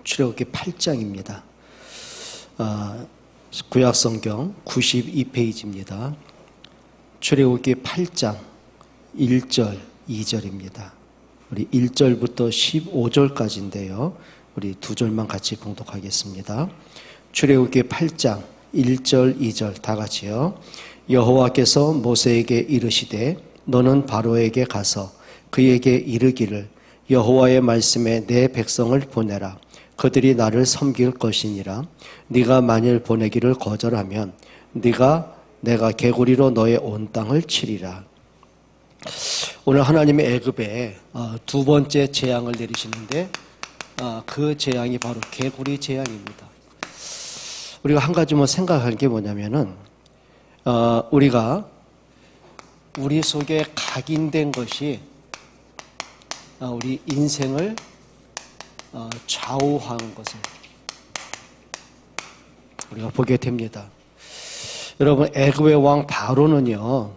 출애굽기 8장입니다. 구약성경 92페이지입니다. 출애굽기 8장 1절, 2절입니다. 우리 1절부터 15절까지인데요. 우리 두 절만 같이 봉독하겠습니다. 출애굽기 8장 1절, 2절 다 같이요. 여호와께서 모세에게 이르시되 너는 바로에게 가서 그에게 이르기를 여호와의 말씀에 내 백성을 보내라. 그들이 나를 섬길 것이니라. 네가 만일 보내기를 거절하면 내가 개구리로 너의 온 땅을 치리라. 오늘 하나님의 애굽에 두 번째 재앙을 내리시는데 그 재앙이 바로 개구리 재앙입니다. 우리가 한 가지만 생각할 게 뭐냐면은 우리가 우리 속에 각인된 것이 우리 인생을 좌우하는 것을 우리가 보게 됩니다. 여러분, 애굽의 왕 바로는요,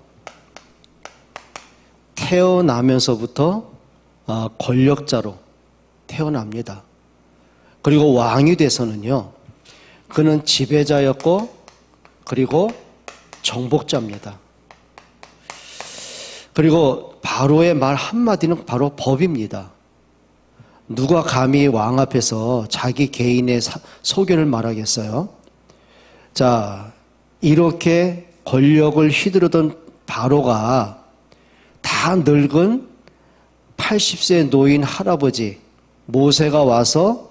태어나면서부터 권력자로 태어납니다. 그리고 왕이 돼서는요, 그는 지배자였고 그리고 정복자입니다. 그리고 바로의 말 한마디는 바로 법입니다. 누가 감히 왕 앞에서 자기 개인의 소견을 말하겠어요? 자, 이렇게 권력을 휘두르던 바로가 다 늙은 80세 노인 할아버지 모세가 와서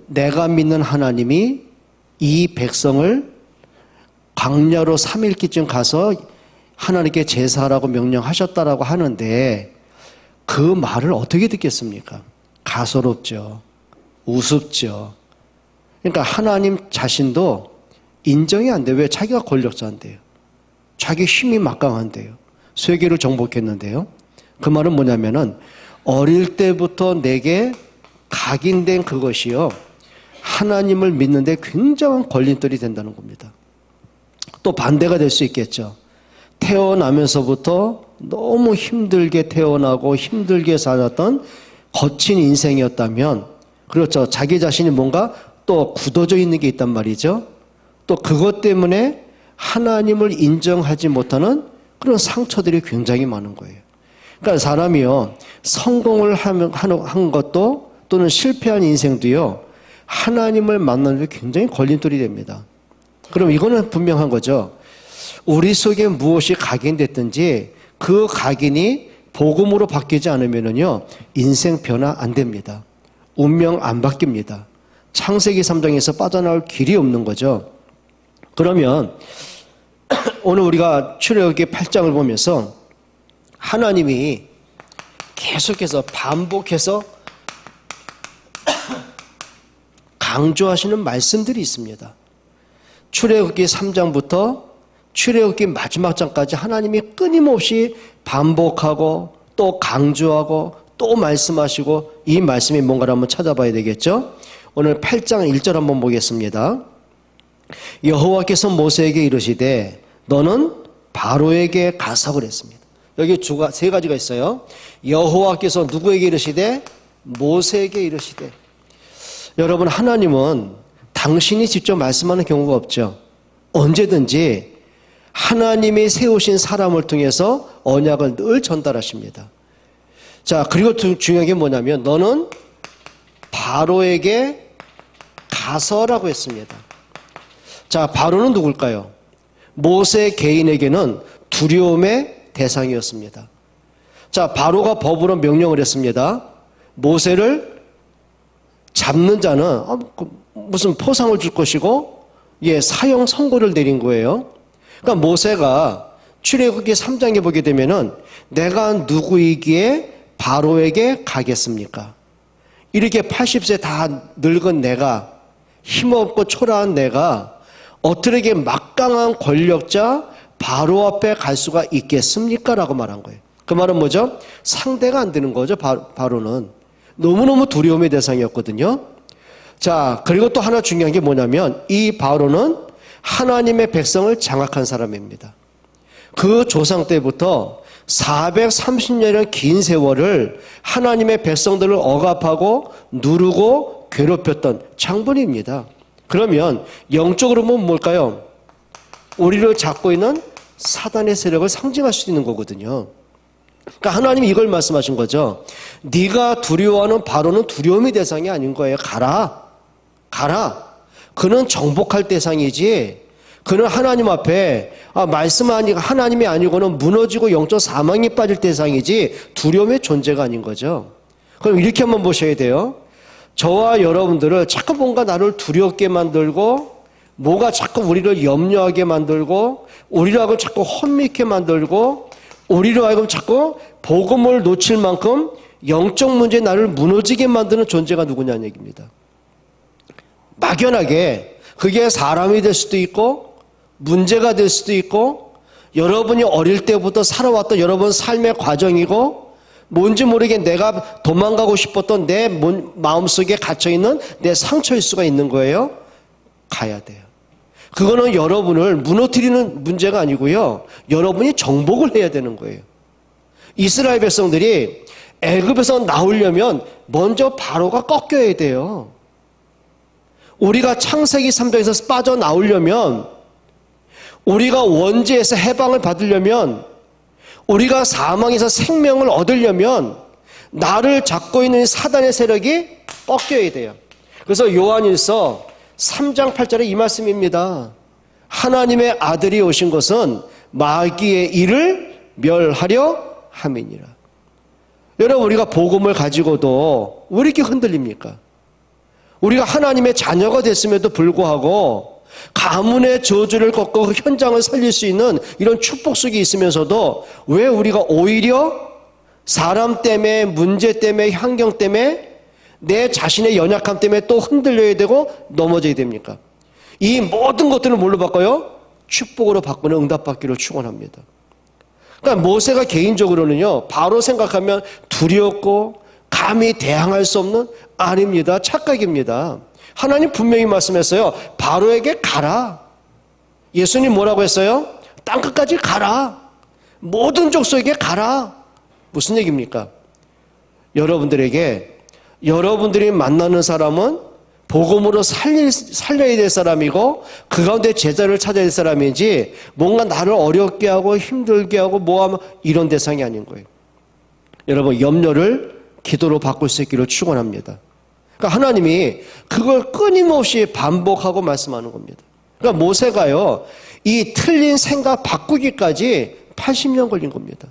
내가 믿는 하나님이 이 백성을 광야로 3일기쯤 가서 하나님께 제사하라고 명령하셨다라고 하는데 그 말을 어떻게 듣겠습니까? 가소롭죠. 우습죠. 그러니까 하나님 자신도 인정이 안 돼요. 왜? 자기가 권력자인데요. 자기 힘이 막강한데요. 세계를 정복했는데요. 그 말은 뭐냐면은 어릴 때부터 내게 각인된 그것이요, 하나님을 믿는데 굉장한 걸림돌이 된다는 겁니다. 또 반대가 될 수 있겠죠. 태어나면서부터 너무 힘들게 태어나고 힘들게 살았던 거친 인생이었다면, 그렇죠, 자기 자신이 뭔가 또 굳어져 있는 게 있단 말이죠. 또 그것 때문에 하나님을 인정하지 못하는 그런 상처들이 굉장히 많은 거예요. 그러니까 사람이요, 성공을 한 것도 또는 실패한 인생도요, 하나님을 만나는 데 굉장히 걸림돌이 됩니다. 그럼 이거는 분명한 거죠. 우리 속에 무엇이 각인됐든지 그 각인이 복음으로 바뀌지 않으면요, 인생 변화 안 됩니다. 운명 안 바뀝니다. 창세기 3장에서 빠져나올 길이 없는 거죠. 그러면 오늘 우리가 출애굽기 8장을 보면서 하나님이 계속해서 반복해서 강조하시는 말씀들이 있습니다. 출애굽기 3장부터 출애굽기 마지막 장까지 하나님이 끊임없이 반복하고 또 강조하고 또 말씀하시고, 이 말씀이 뭔가를 한번 찾아봐야 되겠죠. 오늘 8장 1절 한번 보겠습니다. 여호와께서 모세에게 이르시되 너는 바로에게 가서 그랬습니다. 여기 세 가지가 있어요. 여호와께서 누구에게 이르시되? 모세에게 이르시되. 여러분, 하나님은 당신이 직접 말씀하는 경우가 없죠. 언제든지 하나님이 세우신 사람을 통해서 언약을 늘 전달하십니다. 자, 그리고 중요한 게 뭐냐면 너는 바로에게 가서라고 했습니다. 자, 바로는 누굴까요? 모세 개인에게는 두려움의 대상이었습니다. 자, 바로가 법으로 명령을 했습니다. 모세를 잡는 자는 무슨 포상을 줄 것이고, 사형 선고를 내린 거예요. 그러니까 모세가 출애굽기 3장에 보게 되면은 내가 누구이기에 바로에게 가겠습니까? 이렇게 80세 다 늙은 내가, 힘없고 초라한 내가 어떻게 막강한 권력자 바로 앞에 갈 수가 있겠습니까? 라고 말한 거예요. 그 말은 뭐죠? 상대가 안 되는 거죠. 바로는 너무너무 두려움의 대상이었거든요. 자, 그리고 또 하나 중요한 게 뭐냐면 이 바로는 하나님의 백성을 장악한 사람입니다. 그 조상 때부터 430년의 긴 세월을 하나님의 백성들을 억압하고 누르고 괴롭혔던 장본입니다. 그러면 영적으로 보면 뭘까요? 우리를 잡고 있는 사단의 세력을 상징할 수 있는 거거든요. 그러니까 하나님이 이걸 말씀하신 거죠. 네가 두려워하는 바로는 두려움의 대상이 아닌 거예요. 가라. 그는 정복할 대상이지, 그는 하나님 앞에 말씀하니 하나님이 아니고는 무너지고 영적 사망에 빠질 대상이지 두려움의 존재가 아닌 거죠. 그럼 이렇게 한번 보셔야 돼요. 저와 여러분들을 자꾸 뭔가 나를 두렵게 만들고, 뭐가 자꾸 우리를 염려하게 만들고, 우리를 하여금 자꾸 혼미케 만들고, 우리로 하여금 자꾸 복음을 놓칠 만큼 영적 문제에 나를 무너지게 만드는 존재가 누구냐는 얘기입니다. 막연하게 그게 사람이 될 수도 있고 문제가 될 수도 있고, 여러분이 어릴 때부터 살아왔던 여러분 삶의 과정이고, 뭔지 모르게 내가 도망가고 싶었던 내 마음속에 갇혀있는 내 상처일 수가 있는 거예요. 가야 돼요. 그거는 여러분을 무너뜨리는 문제가 아니고요, 여러분이 정복을 해야 되는 거예요. 이스라엘 백성들이 애굽에서 나오려면 먼저 바로가 꺾여야 돼요. 우리가 창세기 3장에서 빠져나오려면, 우리가 원죄에서 해방을 받으려면, 우리가 사망에서 생명을 얻으려면 나를 잡고 있는 사단의 세력이 꺾여야 돼요. 그래서 요한일서 3장 8절에 이 말씀입니다. 하나님의 아들이 오신 것은 마귀의 일을 멸하려 함이니라. 여러분, 우리가 복음을 가지고도 왜 이렇게 흔들립니까? 우리가 하나님의 자녀가 됐음에도 불구하고 가문의 저주를 꺾고 현장을 살릴 수 있는 이런 축복 속에 있으면서도 왜 우리가 오히려 사람 때문에, 문제 때문에, 환경 때문에, 내 자신의 연약함 때문에 또 흔들려야 되고 넘어져야 됩니까? 이 모든 것들을 뭘로 바꿔요? 축복으로 바꾸는 응답받기로 축원합니다. 그러니까 모세가 개인적으로는요, 바로 생각하면 두렵고 감히 대항할 수 없는, 아닙니다. 착각입니다. 하나님 분명히 말씀했어요. 바로에게 가라. 예수님 뭐라고 했어요? 땅끝까지 가라. 모든 족속에게 가라. 무슨 얘기입니까? 여러분들에게, 여러분들이 만나는 사람은 복음으로 살려야 될 사람이고, 그 가운데 제자를 찾아야 될 사람이지, 뭔가 나를 어렵게 하고 힘들게 하고 뭐하면 이런 대상이 아닌 거예요. 여러분, 염려를 기도로 바꿀 수 있기를 축원합니다. 그러니까 하나님이 그걸 끊임없이 반복하고 말씀하는 겁니다. 그러니까 모세가요, 이 틀린 생각 바꾸기까지 80년 걸린 겁니다.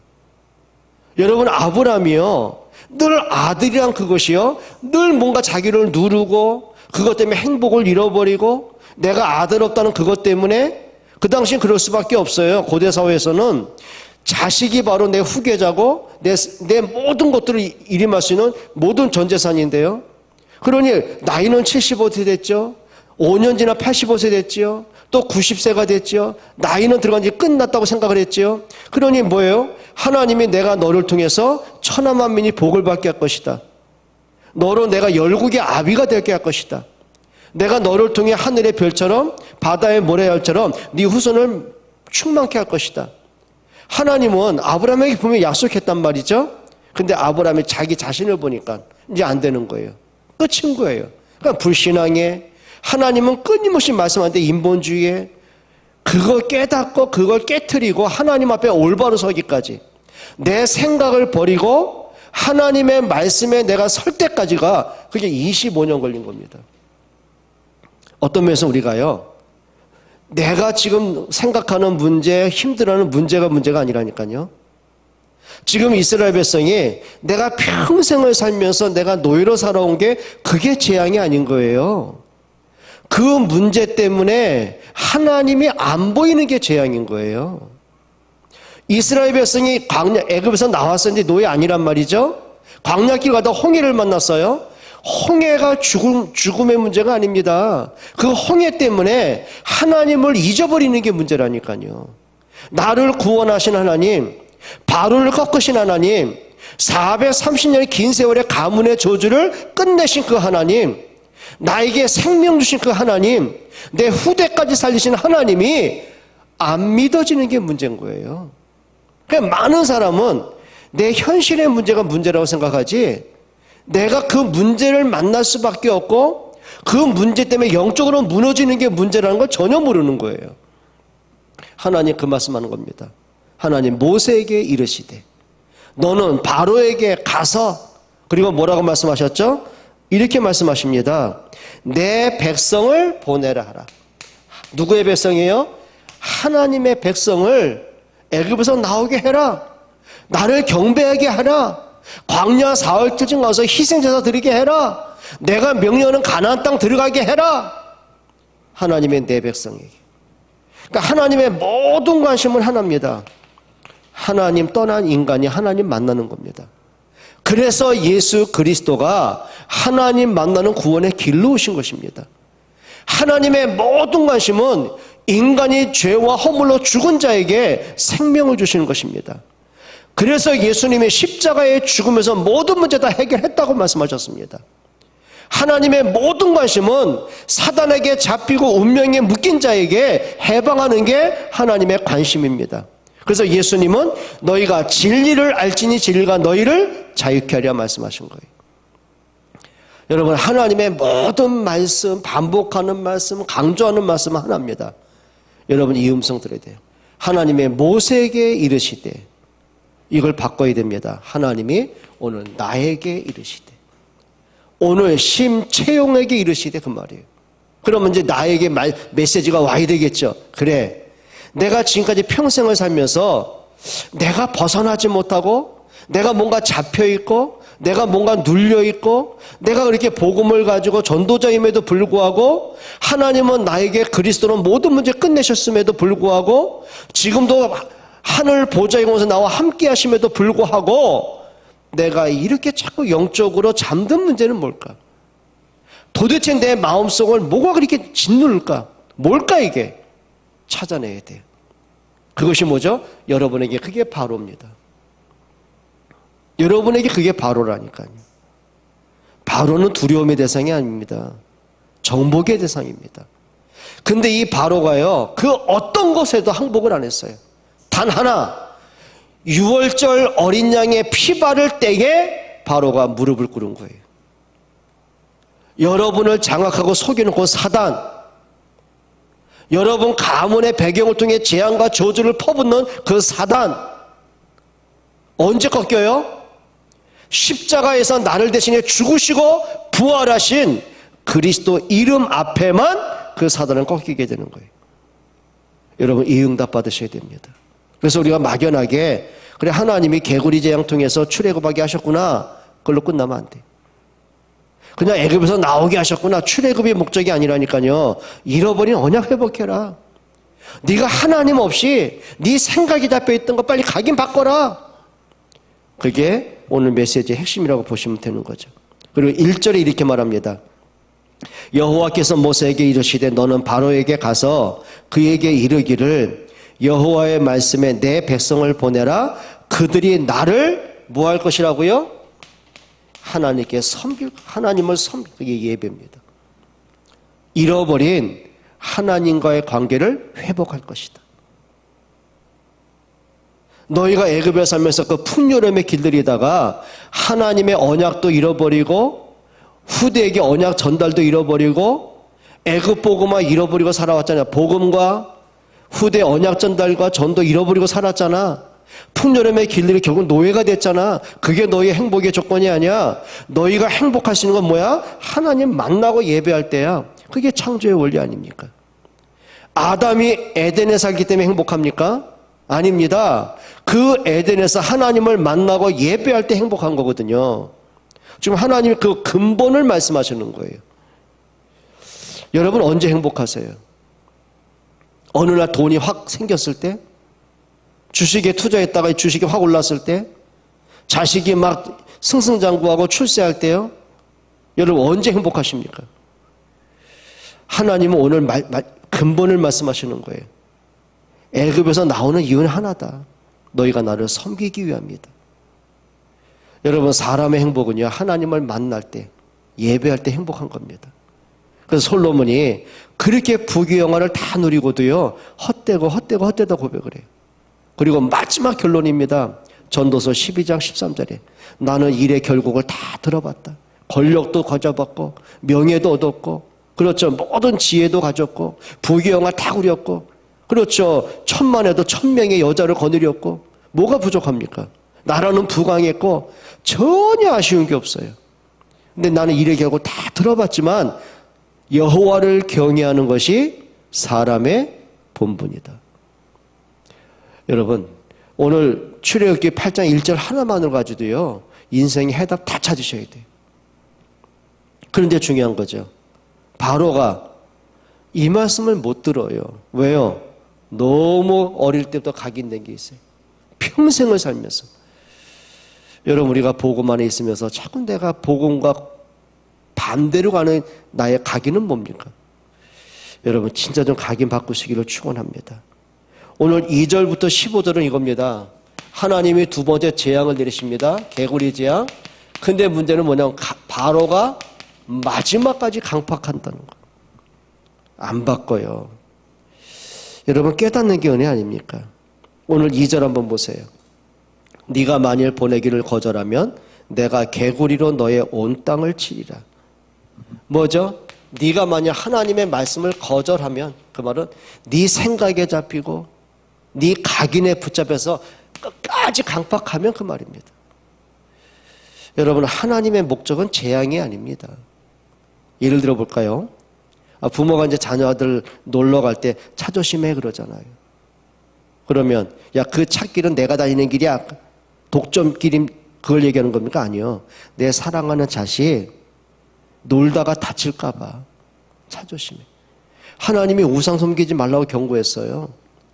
여러분, 아브라함이요, 늘 아들이란 그것이요, 늘 뭔가 자기를 누르고, 그것 때문에 행복을 잃어버리고, 내가 아들 없다는 그것 때문에, 그 당시엔 그럴 수밖에 없어요. 고대 사회에서는 자식이 바로 내 후계자고 내 모든 것들을 일임할 수 있는 모든 전 재산인데요. 그러니 나이는 75세 됐죠. 5년 지나 85세 됐죠. 또 90세가 됐죠. 나이는 들어간 지 끝났다고 생각을 했죠. 그러니 뭐예요? 하나님이 내가 너를 통해서 천하만민이 복을 받게 할 것이다. 너로 내가 열국의 아비가 되게 할 것이다. 내가 너를 통해 하늘의 별처럼 바다의 모래알처럼 네 후손을 충만케 할 것이다. 하나님은 아브라함에게 분명히 약속했단 말이죠. 근데 아브라함이 자기 자신을 보니까 이제 안 되는 거예요. 끝인 거예요. 그러니까 불신앙에, 하나님은 끊임없이 말씀하는데 인본주의에, 그걸 깨닫고 그걸 깨트리고 하나님 앞에 올바로 서기까지, 내 생각을 버리고 하나님의 말씀에 내가 설 때까지가, 그게 25년 걸린 겁니다. 어떤 면에서 우리가요, 내가 지금 생각하는 문제, 힘들어하는 문제가 아니라니까요. 지금 이스라엘 백성이 내가 평생을 살면서 내가 노예로 살아온 게 그게 재앙이 아닌 거예요. 그 문제 때문에 하나님이 안 보이는 게 재앙인 거예요. 이스라엘 백성이 광야, 애굽에서 나왔었는데 노예 아니란 말이죠. 광야길 가다 홍해를 만났어요. 홍해가 죽음의 문제가 아닙니다. 그 홍해 때문에 하나님을 잊어버리는 게 문제라니까요. 나를 구원하신 하나님, 바로를 꺾으신 하나님, 430년의 긴 세월의 가문의 저주를 끝내신 그 하나님, 나에게 생명 주신 그 하나님, 내 후대까지 살리신 하나님이 안 믿어지는 게 문제인 거예요. 그러니까 많은 사람은 내 현실의 문제가 문제라고 생각하지, 내가 그 문제를 만날 수밖에 없고 그 문제 때문에 영적으로 무너지는 게 문제라는 걸 전혀 모르는 거예요. 하나님 그 말씀하는 겁니다. 하나님 모세에게 이르시되 너는 바로에게 가서, 그리고 뭐라고 말씀하셨죠? 이렇게 말씀하십니다. 내 백성을 보내라 하라. 누구의 백성이에요? 하나님의 백성을 애굽에서 나오게 해라. 나를 경배하게 하라. 광야 사흘쯤 가서 희생제사 드리게 해라. 내가 명령하는 가나안 땅 들어가게 해라. 하나님의 내 백성에게. 그러니까 하나님의 모든 관심은 하나입니다. 하나님 떠난 인간이 하나님 만나는 겁니다. 그래서 예수 그리스도가 하나님 만나는 구원의 길로 오신 것입니다. 하나님의 모든 관심은 인간이 죄와 허물로 죽은 자에게 생명을 주시는 것입니다. 그래서 예수님이 십자가의 죽음에서 모든 문제 다 해결했다고 말씀하셨습니다. 하나님의 모든 관심은 사단에게 잡히고 운명에 묶인 자에게 해방하는 게 하나님의 관심입니다. 그래서 예수님은 너희가 진리를 알지니 진리가 너희를 자유케 하리라 말씀하신 거예요. 여러분, 하나님의 모든 말씀, 반복하는 말씀, 강조하는 말씀은 하나입니다. 여러분, 이 음성 들어야 돼요. 하나님의 모세에게 이르시되, 이걸 바꿔야 됩니다. 하나님이 오늘 나에게 이르시되, 오늘 심채용에게 이르시되, 그 말이에요. 그러면 이제 나에게 메시지가 와야 되겠죠. 그래, 내가 지금까지 평생을 살면서 내가 벗어나지 못하고 내가 뭔가 잡혀있고 내가 뭔가 눌려있고 내가 그렇게 복음을 가지고 전도자임에도 불구하고 하나님은 나에게 그리스도로 모든 문제 끝내셨음에도 불구하고 지금도 하늘 보좌에 오셔서 나와 함께 하심에도 불구하고 내가 이렇게 자꾸 영적으로 잠든 문제는 뭘까? 도대체 내 마음속을 뭐가 그렇게 짓누를까? 뭘까 이게? 찾아내야 돼요. 그것이 뭐죠? 여러분에게 그게 바로입니다. 여러분에게 그게 바로라니까요. 바로는 두려움의 대상이 아닙니다. 정복의 대상입니다. 근데 이 바로가요, 그 어떤 것에도 항복을 안 했어요. 단 하나, 유월절 어린 양의 피 바를 때에 바로가 무릎을 꿇은 거예요. 여러분을 장악하고 속여놓고 사단, 여러분 가문의 배경을 통해 재앙과 저주를 퍼붓는 그 사단, 언제 꺾여요? 십자가에서 나를 대신해 죽으시고 부활하신 그리스도 이름 앞에만 그 사단은 꺾이게 되는 거예요. 여러분, 이 응답 받으셔야 됩니다. 그래서 우리가 막연하게 그래 하나님이 개구리 재앙 통해서 출애굽하게 하셨구나, 그걸로 끝나면 안 돼요. 그냥 애굽에서 나오게 하셨구나, 출애굽이 목적이 아니라니까요. 잃어버린 언약 회복해라. 네가 하나님 없이 네 생각이 잡혀있던 거 빨리 각인 바꿔라. 그게 오늘 메시지의 핵심이라고 보시면 되는 거죠. 그리고 1절에 이렇게 말합니다. 여호와께서 모세에게 이르시되 너는 바로에게 가서 그에게 이르기를 여호와의 말씀에 내 백성을 보내라. 그들이 나를 뭐 할 것이라고요? 하나님께 하나님을 섬길, 그게 예배입니다. 잃어버린 하나님과의 관계를 회복할 것이다. 너희가 애굽에 살면서 그 풍요로움의 길들이다가 하나님의 언약도 잃어버리고 후대에게 언약 전달도 잃어버리고 애굽 복음화 잃어버리고 살아왔잖아요. 복음과 후대 언약 전달과 전도 잃어버리고 살았잖아. 풍요로움의 길들이 결국 노예가 됐잖아. 그게 너희의 행복의 조건이 아니야. 너희가 행복할 수 있는 건 뭐야? 하나님 만나고 예배할 때야. 그게 창조의 원리 아닙니까? 아담이 에덴에 살기 때문에 행복합니까? 아닙니다. 그 에덴에서 하나님을 만나고 예배할 때 행복한 거거든요. 지금 하나님이 그 근본을 말씀하시는 거예요. 여러분 언제 행복하세요? 어느 날 돈이 확 생겼을 때? 주식에 투자했다가 주식이 확 올랐을 때? 자식이 막 승승장구하고 출세할 때요? 여러분 언제 행복하십니까? 하나님은 오늘 근본을 말씀하시는 거예요. 애굽에서 나오는 이유는 하나다. 너희가 나를 섬기기 위함이다. 여러분 사람의 행복은요, 하나님을 만날 때, 예배할 때 행복한 겁니다. 그래서 솔로몬이 그렇게 부귀 영화를 다 누리고도요, 헛되다 고백을 해요. 그리고 마지막 결론입니다. 전도서 12장 13절에 나는 일의 결국을 다 들어봤다. 권력도 가져봤고 명예도 얻었고 그렇죠. 모든 지혜도 가졌고 부귀영화 다 누렸고 그렇죠. 천만에도 1000명의 여자를 거느렸고 뭐가 부족합니까? 나라는 부강했고 전혀 아쉬운 게 없어요. 근데 나는 일의 결국 다 들어봤지만 여호와를 경외하는 것이 사람의 본분이다. 여러분 오늘 출애굽기 8장 1절 하나만으로 가지고요 인생의 해답 다 찾으셔야 돼요. 그런데 중요한 거죠. 바로가 이 말씀을 못 들어요. 왜요? 너무 어릴 때부터 각인된 게 있어요. 평생을 살면서. 여러분 우리가 복음 안에 있으면서 자꾸 내가 복음과 반대로 가는 나의 각인은 뭡니까? 여러분 진짜 좀 각인 바꾸시기를 축원합니다. 오늘 2절부터 15절은 이겁니다. 하나님이 두 번째 재앙을 내리십니다. 개구리 재앙. 근데 문제는 뭐냐면 바로가 마지막까지 강팍한다는 거. 안 바꿔요. 여러분 깨닫는 게 은혜 아닙니까? 오늘 2절 한번 보세요. 네가 만일 보내기를 거절하면 내가 개구리로 너의 온 땅을 치리라. 뭐죠? 네가 만일 하나님의 말씀을 거절하면 그 말은 네 생각에 잡히고 네 각인에 붙잡혀서 끝까지 강팍하면 그 말입니다. 여러분 하나님의 목적은 재앙이 아닙니다. 예를 들어 볼까요? 부모가 이제 자녀들 놀러 갈 때 차 조심해 그러잖아요. 그러면 야 그 차길은 내가 다니는 길이야. 독점길임 그걸 얘기하는 겁니까? 아니요. 내 사랑하는 자식 놀다가 다칠까 봐 차 조심해. 하나님이 우상 섬기지 말라고 경고했어요.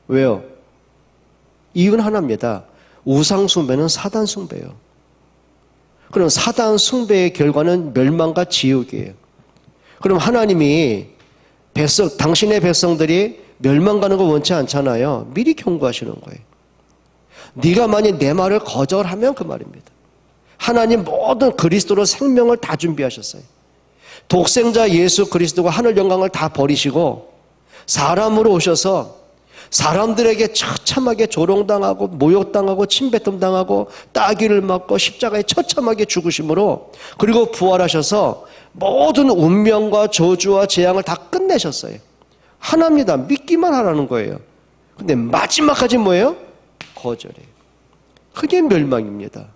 왜요? 이유는 하나입니다. 우상 숭배는 사단 숭배예요. 그럼 사단 숭배의 결과는 멸망과 지옥이에요. 그럼 하나님이 당신의 백성들이 멸망가는 거 원치 않잖아요. 미리 경고하시는 거예요. 네가 만약 내 말을 거절하면 그 말입니다. 하나님 모든 그리스도로 생명을 다 준비하셨어요. 독생자 예수 그리스도가 하늘 영광을 다 버리시고 사람으로 오셔서 사람들에게 처참하게 조롱당하고 모욕당하고 침뱉음당하고 따귀를 맞고 십자가에 처참하게 죽으심으로 그리고 부활하셔서 모든 운명과 저주와 재앙을 다 끝내셨어요. 하나입니다. 믿기만 하라는 거예요. 근데 마지막까지 뭐예요? 거절해요. 그게 멸망입니다.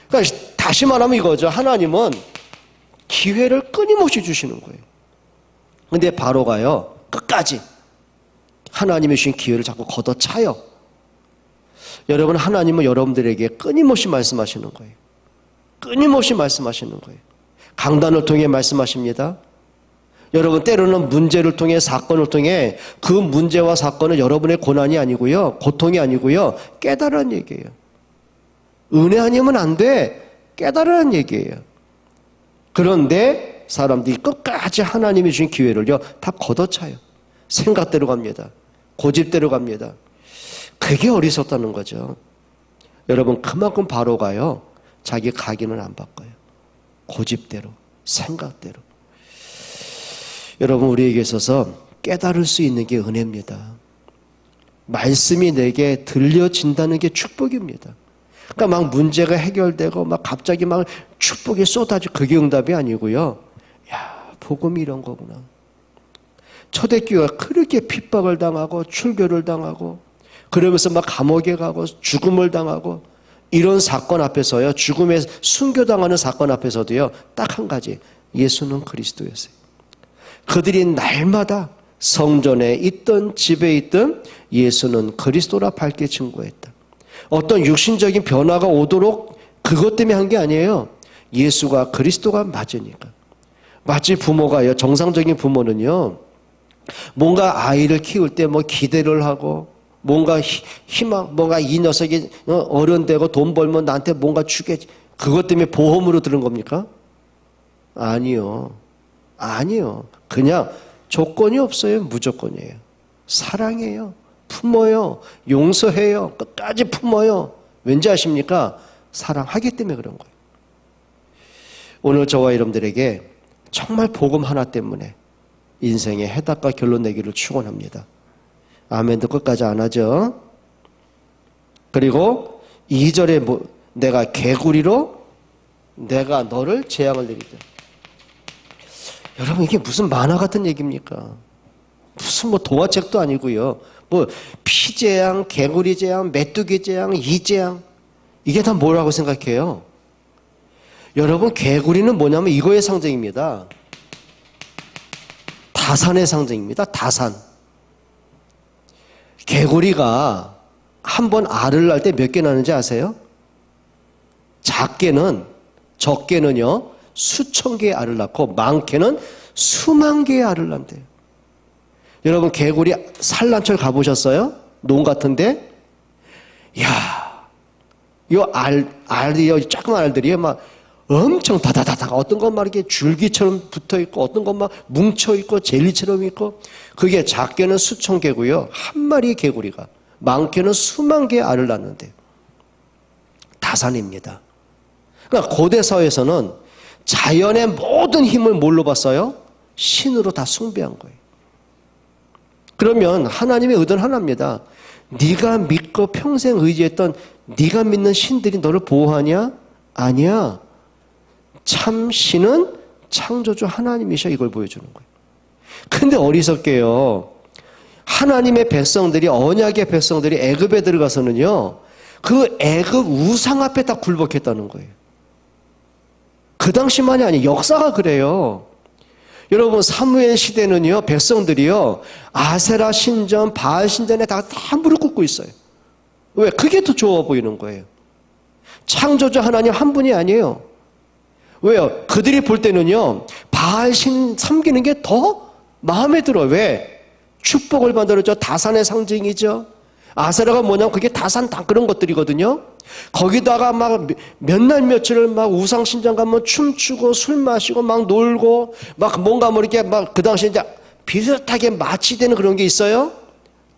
그러니까 다시 말하면 이거죠. 하나님은 기회를 끊임없이 주시는 거예요. 근데 바로가요 끝까지 하나님이 주신 기회를 자꾸 걷어차요. 여러분 하나님은 여러분들에게 끊임없이 말씀하시는 거예요. 끊임없이 말씀하시는 거예요. 강단을 통해 말씀하십니다. 여러분 때로는 문제를 통해 사건을 통해 그 문제와 사건은 여러분의 고난이 아니고요. 고통이 아니고요. 깨달으라는 얘기예요. 은혜 아니면 안 돼. 깨달으라는 얘기예요. 그런데 사람들이 끝까지 하나님이 주신 기회를요. 다 걷어차요. 생각대로 갑니다. 고집대로 갑니다. 그게 어리석다는 거죠. 여러분 그만큼 바로가요. 자기 각인을 안 바꿔요. 고집대로 생각대로. 여러분 우리에게 있어서 깨달을 수 있는 게 은혜입니다. 말씀이 내게 들려진다는 게 축복입니다. 그러니까 막 문제가 해결되고 막 갑자기 막 축복이 쏟아지고 그게 응답이 아니고요. 야 복음이 이런 거구나. 초대교회가 그렇게 핍박을 당하고 출교를 당하고 그러면서 막 감옥에 가고 죽음을 당하고 이런 사건 앞에서요. 죽음에 순교당하는 사건 앞에서도요. 딱 한 가지. 예수는 그리스도였어요. 그들이 날마다 성전에 있던 집에 있던 예수는 그리스도라 밝게 증거했다. 어떤 육신적인 변화가 오도록 그것 때문에 한 게 아니에요. 예수가 그리스도가 맞으니까. 마치 부모가요. 정상적인 부모는요. 뭔가 아이를 키울 때 뭐 기대를 하고 뭔가 희망, 뭔가 이 녀석이 어른되고 돈 벌면 나한테 뭔가 주겠지. 그것 때문에 보험으로 들은 겁니까? 아니요. 아니요. 그냥 조건이 없어요. 무조건이에요. 사랑해요. 품어요. 용서해요. 끝까지 품어요. 왠지 아십니까? 사랑하기 때문에 그런 거예요. 오늘 저와 여러분들에게 정말 복음 하나 때문에 인생의 해답과 결론 내기를 축원합니다. 아멘도 끝까지 안 하죠. 그리고 2절에 내가 개구리로 내가 너를 재앙을 내리다. 여러분, 이게 무슨 만화 같은 얘기입니까? 무슨 동화책도 아니고요. 피재앙, 개구리 재앙, 메뚜기 재앙, 이재앙, 이게 다 뭐라고 생각해요? 여러분, 개구리는 뭐냐면 이거의 상징입니다. 다산의 상징입니다. 다산. 개구리가 한 번 알을 낳을 때 몇 개 낳는지 아세요? 적게는요 수천 개의 알을 낳고 많게는 수만 개의 알을 낳는대요. 여러분, 개구리 산란철 가보셨어요? 농 같은데? 이야, 요 알이요, 조그만 알들이요, 막 엄청 다다다다, 어떤 건 막 이렇게 줄기처럼 붙어 있고, 어떤 건 막 뭉쳐 있고, 젤리처럼 있고, 그게 작게는 수천 개고요. 한 마리의 개구리가, 많게는 수만 개의 알을 낳는데, 다산입니다. 그러니까 고대 사회에서는 자연의 모든 힘을 뭘로 봤어요? 신으로 다 숭배한 거예요. 그러면 하나님의 의도는 하나입니다. 네가 믿고 평생 의지했던 네가 믿는 신들이 너를 보호하냐? 아니야. 참 신은 창조주 하나님이셔. 이걸 보여주는 거예요. 근데 어리석게요, 하나님의 백성들이, 언약의 백성들이 애굽에 들어가서는요, 그 애굽 우상 앞에 다 굴복했다는 거예요. 그 당시만이 아니에요. 역사가 그래요. 여러분, 사무엘 시대는요, 백성들이요, 아세라 신전, 바알 신전에 다 무릎 꿇고 있어요. 왜? 그게 더 좋아 보이는 거예요. 창조주 하나님 한 분이 아니에요. 왜요? 그들이 볼 때는요, 바알 신 섬기는 게 더 마음에 들어요. 왜? 축복을 만들어줘. 다산의 상징이죠. 아세라가 뭐냐면 그게 다산 다 그런 것들이거든요. 거기다가 막 몇 날 며칠을 막 우상신장 가면 춤추고 술 마시고 막 놀고 막 뭔가 이렇게 막 그 당시에 이제 비슷하게 마취되는 그런 게 있어요.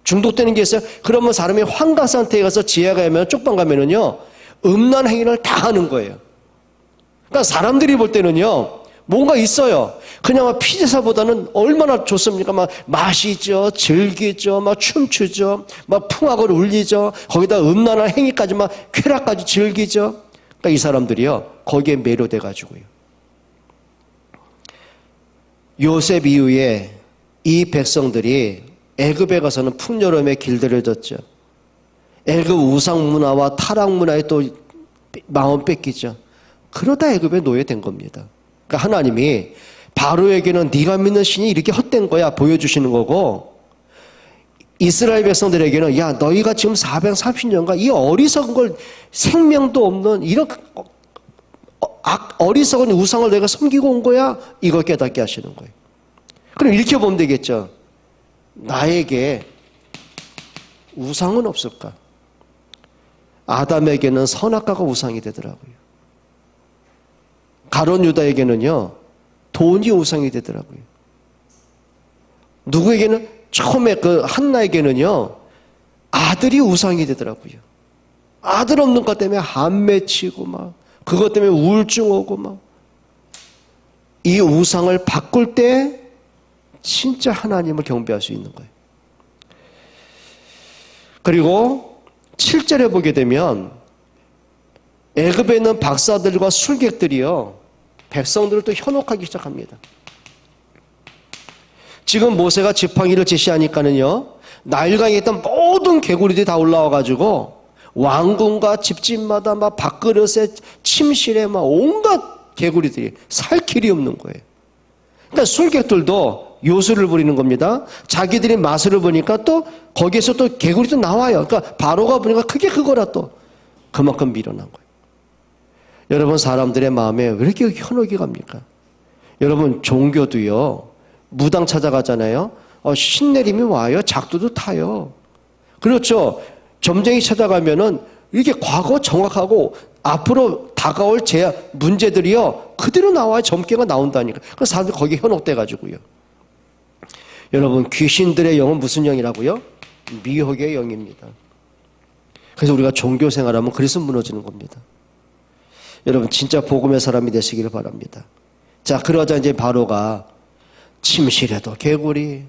중독되는 게 있어요. 그러면 사람이 환각 상태에 가서 지하 가면, 쪽방 가면은요, 음란 행위를 다 하는 거예요. 그러니까 사람들이 볼 때는요, 뭔가 있어요. 그냥 피제사보다는 얼마나 좋습니까? 막 마시죠, 즐기죠, 막 춤추죠, 막 풍악을 울리죠. 거기다 음란한 행위까지, 막 쾌락까지 즐기죠. 그러니까 이 사람들이요, 거기에 매료돼 가지고요. 요셉 이후에 이 백성들이 애굽에 가서는 풍요로움에 길들여졌죠. 애굽 우상 문화와 타락 문화에 또 마음 뺏기죠. 그러다 애굽에 노예된 겁니다. 그러니까 하나님이 바로에게는 네가 믿는 신이 이렇게 헛된 거야 보여주시는 거고, 이스라엘 백성들에게는 야, 너희가 지금 430년간 이 어리석은 걸, 생명도 없는 이런 어리석은 우상을 내가 섬기고 온 거야, 이걸 깨닫게 하시는 거예요. 그럼 이렇게 보면 되겠죠. 나에게 우상은 없을까? 아담에게는 선악과가 우상이 되더라고요. 가룟 유다에게는요, 돈이 우상이 되더라고요. 누구에게는, 처음에 그 한나에게는요, 아들이 우상이 되더라고요. 아들 없는 것 때문에 한 맺히고 막, 그것 때문에 우울증 오고 막. 이 우상을 바꿀 때 진짜 하나님을 경배할 수 있는 거예요. 그리고 7절에 보게 되면 애굽에 있는 박사들과 술객들이요, 백성들을 또 현혹하기 시작합니다. 지금 모세가 지팡이를 제시하니까는요, 나일강에 있던 모든 개구리들이 다 올라와가지고 왕궁과 집집마다 막 밥그릇에 침실에 막 온갖 개구리들이 살 길이 없는 거예요. 그러니까 술객들도 요술을 부리는 겁니다. 자기들이 마술을 보니까 또 거기에서 또 개구리도 나와요. 그러니까 바로가 보니까 그게 그거라 또 그만큼 밀어난 거예요. 여러분, 사람들의 마음에 왜 이렇게 현혹이 갑니까? 여러분, 종교도요, 무당 찾아가잖아요. 신내림이 와요. 작두도 타요. 그렇죠. 점쟁이 찾아가면은 이렇게 과거 정확하고 앞으로 다가올 문제들이요, 그대로 나와요. 점괘가 나온다니까. 그래서 사람들이 거기에 현혹돼가지고요. 여러분, 귀신들의 영은 무슨 영이라고요? 미혹의 영입니다. 그래서 우리가 종교 생활하면 그래서 무너지는 겁니다. 여러분, 진짜 복음의 사람이 되시기를 바랍니다. 자, 그러자 이제 바로가 침실에도 개구리,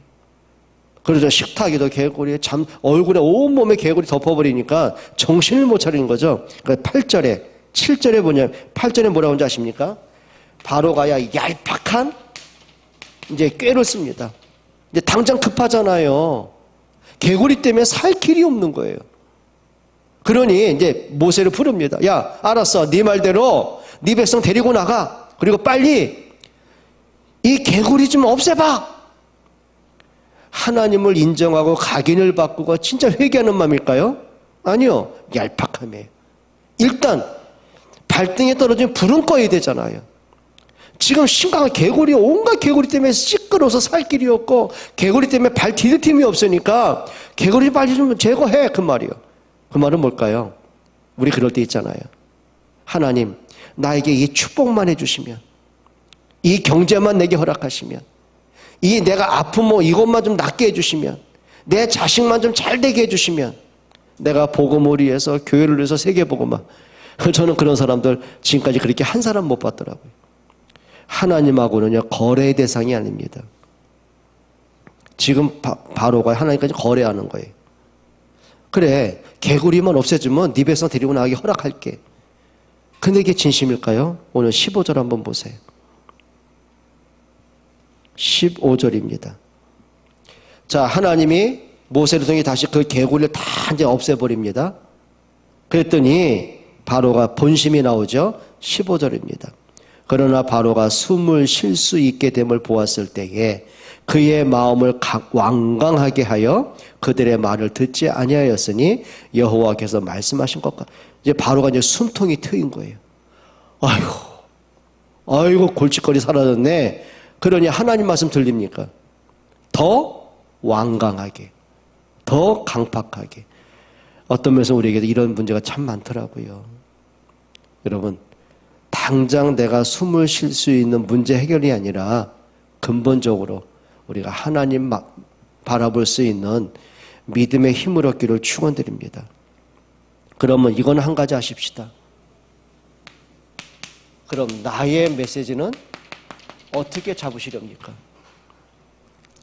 그러죠. 식탁에도 개구리, 얼굴에 온몸에 개구리 덮어버리니까 정신을 못 차리는 거죠. 그러니까 8절에, 7절에 뭐냐, 8절에 뭐라고 하는지 아십니까? 바로가 얄팍한 이제 꾀를 씁니다. 이제 당장 급하잖아요. 개구리 때문에 살 길이 없는 거예요. 그러니 이제 모세를 부릅니다. 야, 알았어. 네 말대로 네 백성 데리고 나가. 그리고 빨리 이 개구리 좀 없애봐. 하나님을 인정하고 각인을 바꾸고 진짜 회개하는 마음일까요? 아니요. 얄팍함이에요. 일단 발등에 떨어진 불은 꺼야 되잖아요. 지금 심각한 개구리, 온갖 개구리 때문에 시끄러워서 살 길이 없고 개구리 때문에 발 디딜 틈이 없으니까 개구리 빨리 좀 제거해, 그 말이요. 그 말은 뭘까요? 우리 그럴 때 있잖아요. 하나님, 나에게 이 축복만 해주시면, 이 경제만 내게 허락하시면, 이 내가 아픈 이것만 좀 낫게 해주시면, 내 자식만 좀 잘 되게 해주시면, 내가 복음을 위해서, 교회를 위해서 세계복음만. 저는 그런 사람들 지금까지 그렇게 한 사람 못 봤더라고요. 하나님하고는요, 거래의 대상이 아닙니다. 지금 바로가 하나님까지 거래하는 거예요. 그래, 개구리만 없애주면 네 백성 데리고 나가기 허락할게. 근데 이게 진심일까요? 오늘 15절 한번 보세요. 15절입니다. 자, 하나님이 모세를 통해 다시 그 개구리를 다 이제 없애버립니다. 그랬더니 바로가 본심이 나오죠. 15절입니다. 그러나 바로가 숨을 쉴 수 있게 됨을 보았을 때에 그의 마음을 완강하게 하여 그들의 말을 듣지 아니하였으니 여호와께서 말씀하신 것과 이제 바로가 이제 숨통이 트인 거예요. 아이고 골칫거리 사라졌네. 그러니 하나님 말씀 들립니까? 더 완강하게, 더 강팍하게. 어떤 면에서 우리에게도 이런 문제가 참 많더라고요. 여러분, 당장 내가 숨을 쉴 수 있는 문제 해결이 아니라 근본적으로 우리가 하나님 바라볼 수 있는 믿음의 힘을 얻기를 축원드립니다. 그러면 이건 한 가지 아십시다. 그럼 나의 메시지는 어떻게 잡으시렵니까?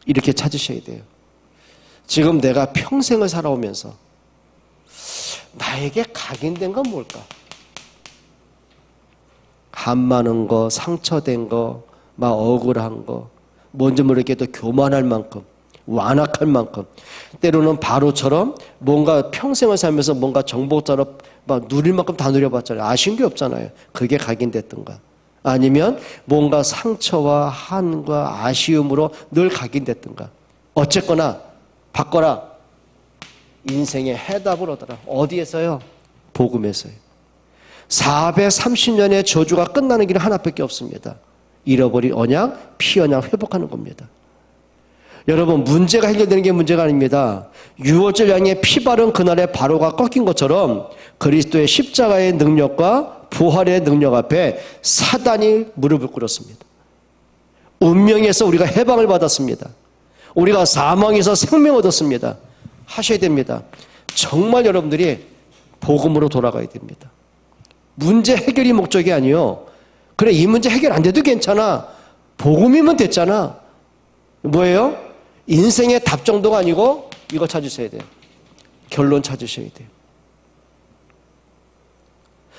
이렇게 찾으셔야 돼요. 지금 내가 평생을 살아오면서 나에게 각인된 건 뭘까? 한 많은 거, 상처된 거, 막 억울한 거, 뭔지 모르게 또 교만할 만큼, 완악할 만큼, 때로는 바로처럼 뭔가 평생을 살면서 뭔가 정복자로 막 누릴 만큼 다 누려봤잖아요. 아쉬운 게 없잖아요. 그게 각인됐던가. 아니면 뭔가 상처와 한과 아쉬움으로 늘 각인됐던가. 어쨌거나 바꿔라. 인생의 해답을 얻어라. 어디에서요? 복음에서요. 430년의 저주가 끝나는 길은 하나밖에 없습니다. 잃어버린 언약, 피언약 회복하는 겁니다. 여러분, 문제가 해결되는 게 문제가 아닙니다. 유월절 양의 피 바른 그날에 바로가 꺾인 것처럼 그리스도의 십자가의 능력과 부활의 능력 앞에 사단이 무릎을 꿇었습니다. 운명에서 우리가 해방을 받았습니다. 우리가 사망에서 생명 얻었습니다. 하셔야 됩니다. 정말 여러분들이 복음으로 돌아가야 됩니다. 문제 해결이 목적이 아니요. 그래, 이 문제 해결 안 돼도 괜찮아. 복음이면 됐잖아. 뭐예요? 인생의 답 정도가 아니고 이거 찾으셔야 돼요. 결론 찾으셔야 돼요.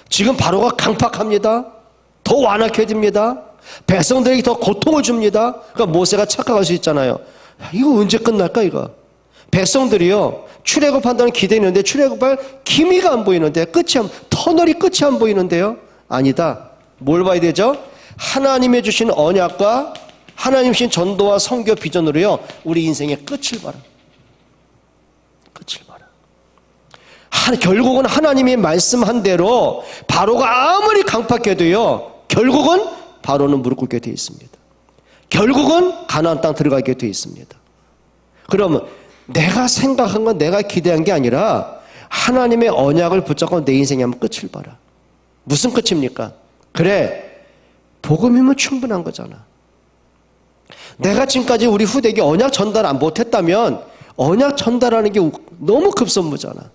지금 바로가 강팍합니다. 더 완악해집니다. 백성들에게 더 고통을 줍니다. 그러니까 모세가 착각할 수 있잖아요. 이거 언제 끝날까 이거. 백성들이요, 출애굽한다는 기대했는데 출애굽할 기미가 안 보이는데, 터널이 끝이 안 보이는데요. 아니다. 뭘 봐야 되죠? 하나님의 주신 언약과 하나님 주신 전도와 선교 비전으로요, 우리 인생의 끝을 봐라. 끝을 봐라. 결국은 하나님이 말씀한 대로 바로가 아무리 강팍해도요, 결국은 바로는 무릎 꿇게 되어 있습니다. 결국은 가나안 땅 들어가게 되어 있습니다. 그러면 내가 생각한 건, 내가 기대한 게 아니라 하나님의 언약을 붙잡고 내 인생에 한번 끝을 봐라. 무슨 끝입니까? 그래, 복음이면 충분한 거잖아. 내가 지금까지 우리 후대에게 언약 전달 안 못했다면 언약 전달하는 게 너무 급선무잖아.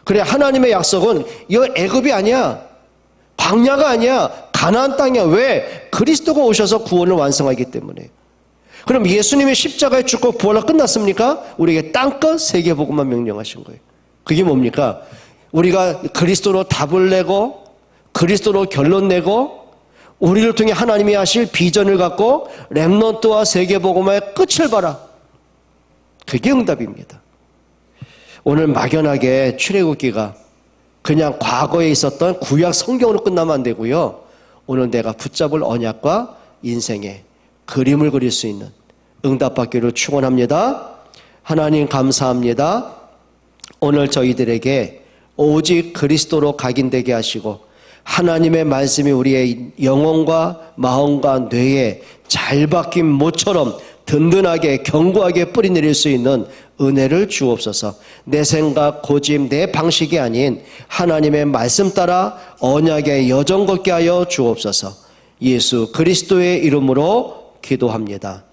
그래, 하나님의 약속은 이거 애굽이 아니야, 광야가 아니야, 가나안 땅이야. 왜? 그리스도가 오셔서 구원을 완성하기 때문에. 그럼 예수님의 십자가에 죽고 부활로 끝났습니까? 우리에게 땅끝 세계복음만 명령하신 거예요. 그게 뭡니까? 우리가 그리스도로 답을 내고 그리스도로 결론 내고 우리를 통해 하나님이 하실 비전을 갖고 렘넌트와 세계복음의 끝을 봐라. 그게 응답입니다. 오늘 막연하게 출애굽기가 그냥 과거에 있었던 구약 성경으로 끝나면 안 되고요. 오늘 내가 붙잡을 언약과 인생의 그림을 그릴 수 있는 응답받기를 축원합니다. 하나님 감사합니다. 오늘 저희들에게 오직 그리스도로 각인되게 하시고 하나님의 말씀이 우리의 영혼과 마음과 뇌에 잘 박힌 모처럼 든든하게 견고하게 뿌리내릴 수 있는 은혜를 주옵소서. 내 생각, 고집, 내 방식이 아닌 하나님의 말씀 따라 언약의 여정 걷게 하여 주옵소서. 예수 그리스도의 이름으로 기도합니다.